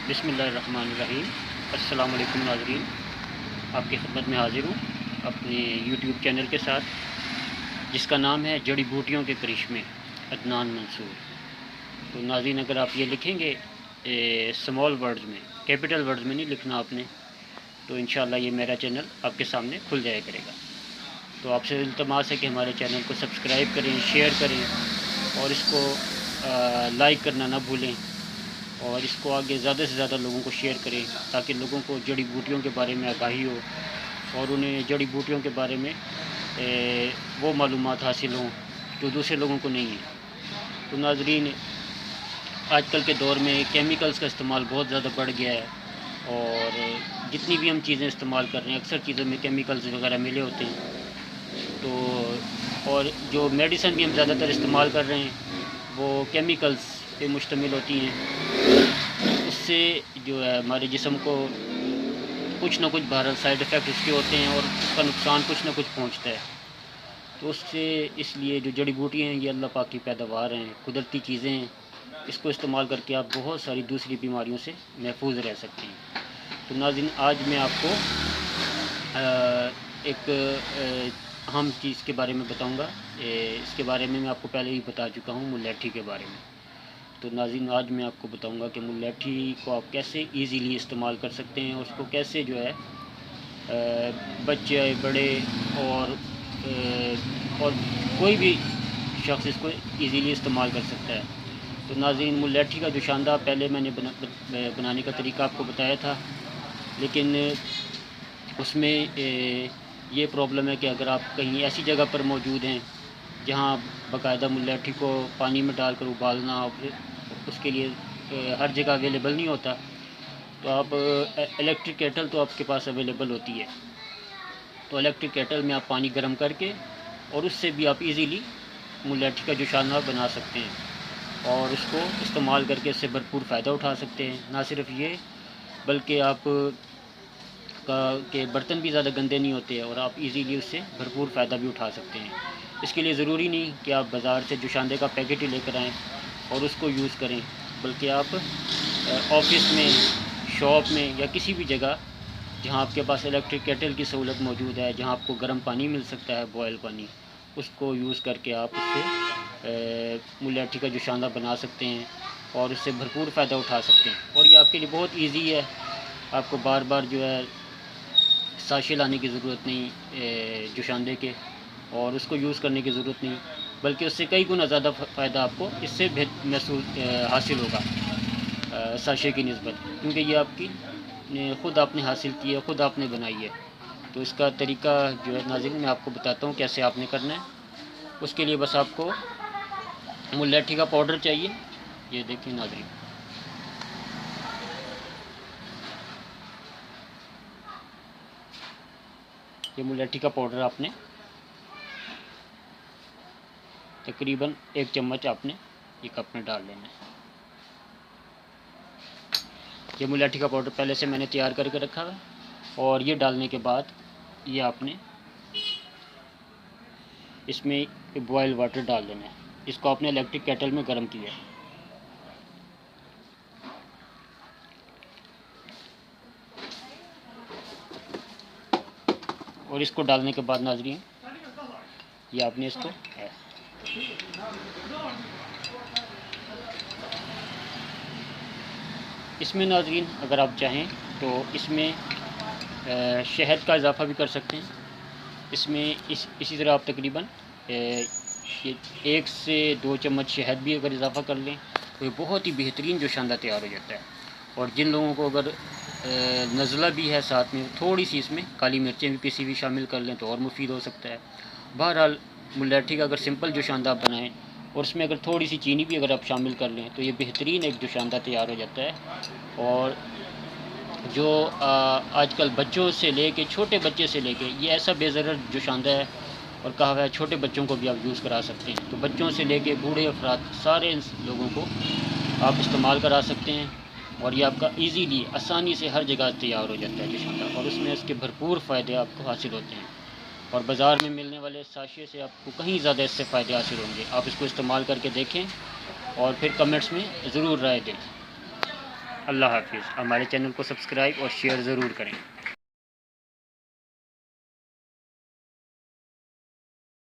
बिस्मिल्लाहिर्रहमानिर्रहीम। अस्सलाम वालेकुम नाज़रीन, आपकी खिदमत में हाज़िर हूँ अपने यूट्यूब चैनल के साथ जिसका नाम है जड़ी बूटियों के करिश्मे अदनान मंसूर। तो नाज़रीन, अगर आप ये लिखेंगे स्मॉल वर्ड्स में, कैपिटल वर्ड्स में नहीं लिखना आपने, तो इंशाल्लाह ये मेरा चैनल आपके सामने खुल जाया करेगा। तो आपसे इल्तमास है कि हमारे चैनल को सब्सक्राइब करें, शेयर करें और इसको लाइक करना ना भूलें, और इसको आगे ज़्यादा से ज़्यादा लोगों को शेयर करें ताकि लोगों को जड़ी बूटियों के बारे में आगाही हो और उन्हें जड़ी बूटियों के बारे में वो मालूमात हासिल हों जो दूसरे लोगों को नहीं है। तो नाज़रीन, आजकल के दौर में केमिकल्स का इस्तेमाल बहुत ज़्यादा बढ़ गया है और जितनी भी हम चीज़ें इस्तेमाल कर रहे हैं अक्सर चीज़ों में केमिकल्स वगैरह मिले होते हैं। तो और जो मेडिसिन भी हम ज़्यादातर इस्तेमाल कर रहे हैं वो केमिकल्स पे मुश्तमिल होती हैं। उससे जो है हमारे जिस्म को कुछ ना कुछ बहरहाल साइड इफ़ेक्ट उसके होते हैं और उसका नुकसान कुछ ना कुछ पहुंचता है। तो उससे इसलिए जो जड़ी बूटियाँ हैं ये अल्लाह पाक की पैदावार हैं, कुदरती चीज़ें हैं। इसको इस्तेमाल करके आप बहुत सारी दूसरी बीमारियों से महफूज रह सकते हैं। तो नाज़रीन, आज मैं आपको एक अहम चीज़ के बारे में बताऊंगा। इसके बारे में मैं आपको पहले ही बता चुका हूँ, मुलैठी के बारे में। तो नाज़रीन, आज मैं आपको बताऊंगा कि मुलैठी को आप कैसे इजीली इस्तेमाल कर सकते हैं, उसको कैसे जो है बच्चे बड़े और कोई भी शख्स इसको इजीली इस्तेमाल कर सकता है। तो नाज़रीन, मुलैठी का जो शानदार पहले मैंने बनाने का तरीका आपको बताया था, लेकिन उसमें ये प्रॉब्लम है कि अगर आप कहीं ऐसी जगह पर मौजूद हैं जहाँ बाकायदा मुलैठी को पानी में डालकर उबालना और उसके लिए हर जगह अवेलेबल नहीं होता, तो आप इलेक्ट्रिक केटल तो आपके पास अवेलेबल होती है। तो इलेक्ट्रिक केटल में आप पानी गर्म करके और उससे भी आप इजीली मुलैठी का जो शानदार बना सकते हैं और उसको इस्तेमाल करके इससे भरपूर फ़ायदा उठा सकते हैं। ना सिर्फ ये बल्कि आप के बर्तन भी ज़्यादा गंदे नहीं होते और आप इजीली उससे भरपूर फ़ायदा भी उठा सकते हैं। इसके लिए ज़रूरी नहीं कि आप बाज़ार से जुशांदे का पैकेट ही लेकर आएँ और उसको यूज़ करें, बल्कि आप ऑफिस में, शॉप में या किसी भी जगह जहां आपके पास इलेक्ट्रिक केटल की सहूलत मौजूद है, जहां आपको गर्म पानी मिल सकता है, बॉयल पानी, उसको यूज़ करके आप उससे मुलैठी का जुशांदा बना सकते हैं और उससे भरपूर फ़ायदा उठा सकते हैं। और ये आपके लिए बहुत ईजी है, आपको बार बार जो है साशे लाने की ज़रूरत नहीं जुशांदे के, और उसको यूज़ करने की ज़रूरत नहीं, बल्कि उससे कई गुना ज़्यादा फ़ायदा आपको इससे महसूस हासिल होगा साशे की निस्बत, क्योंकि ये आपकी ख़ुद आपने हासिल की है, ख़ुद आपने बनाई है। तो इसका तरीका जो है नाज़रीन मैं आपको बताता हूँ कैसे आपने करना है। उसके लिए बस आपको मुलैठी का पाउडर चाहिए। ये देखिए नाज़रीन, ये मुलैठी का पाउडर आपने तकरीबन 1 चम्मच आपने ये कप में डाल लेना है। ये मुलैठी का पाउडर पहले से मैंने तैयार करके रखा है और ये डालने के बाद ये आपने इसमें बॉयल वाटर डाल देना है। इसको आपने इलेक्ट्रिक केटल में गर्म किया है। और इसको डालने के बाद नाज़रीन ये आपने इसको इसमें नाज़रीन अगर आप चाहें तो इसमें शहद का इजाफ़ा भी कर सकते हैं। इसमें इसी तरह आप तकरीबन 1 से 2 चम्मच शहद भी अगर इजाफ़ा कर लें तो ये बहुत ही बेहतरीन जो शानदार तैयार हो जाता है। और जिन लोगों को अगर नज़ला भी है साथ में, थोड़ी सी इसमें काली मिर्चें भी पिसी हुई शामिल कर लें तो और मुफीद हो सकता है। बहरहाल मुलैठी का अगर सिंपल जो शानदार बनाएं और उसमें अगर थोड़ी सी चीनी भी अगर आप शामिल कर लें तो ये बेहतरीन एक जो शानदार तैयार हो जाता है। और जो आजकल बच्चों से लेके, छोटे बच्चे से लेके, ये ऐसा बेज़रर जो शानदार है और कहा हुआ है छोटे बच्चों को भी आप यूज़ करा सकते हैं। तो बच्चों से लेके बूढ़े अफराद सारे लोगों को आप इस्तेमाल करा सकते हैं और ये आपका इजीली आसानी से हर जगह तैयार हो जाता है जो शानदार, और उसमें इसके भरपूर फ़ायदे आपको हासिल होते हैं। और बाज़ार में मिलने वाले साशे से आपको कहीं ज़्यादा इससे फ़ायदे हासिल होंगे। आप इसको इस्तेमाल करके देखें और फिर कमेंट्स में ज़रूर राय दें। اللہ حافظ. ہمارے چینل کو سبسکرائب اور شیئر ضرور کریں.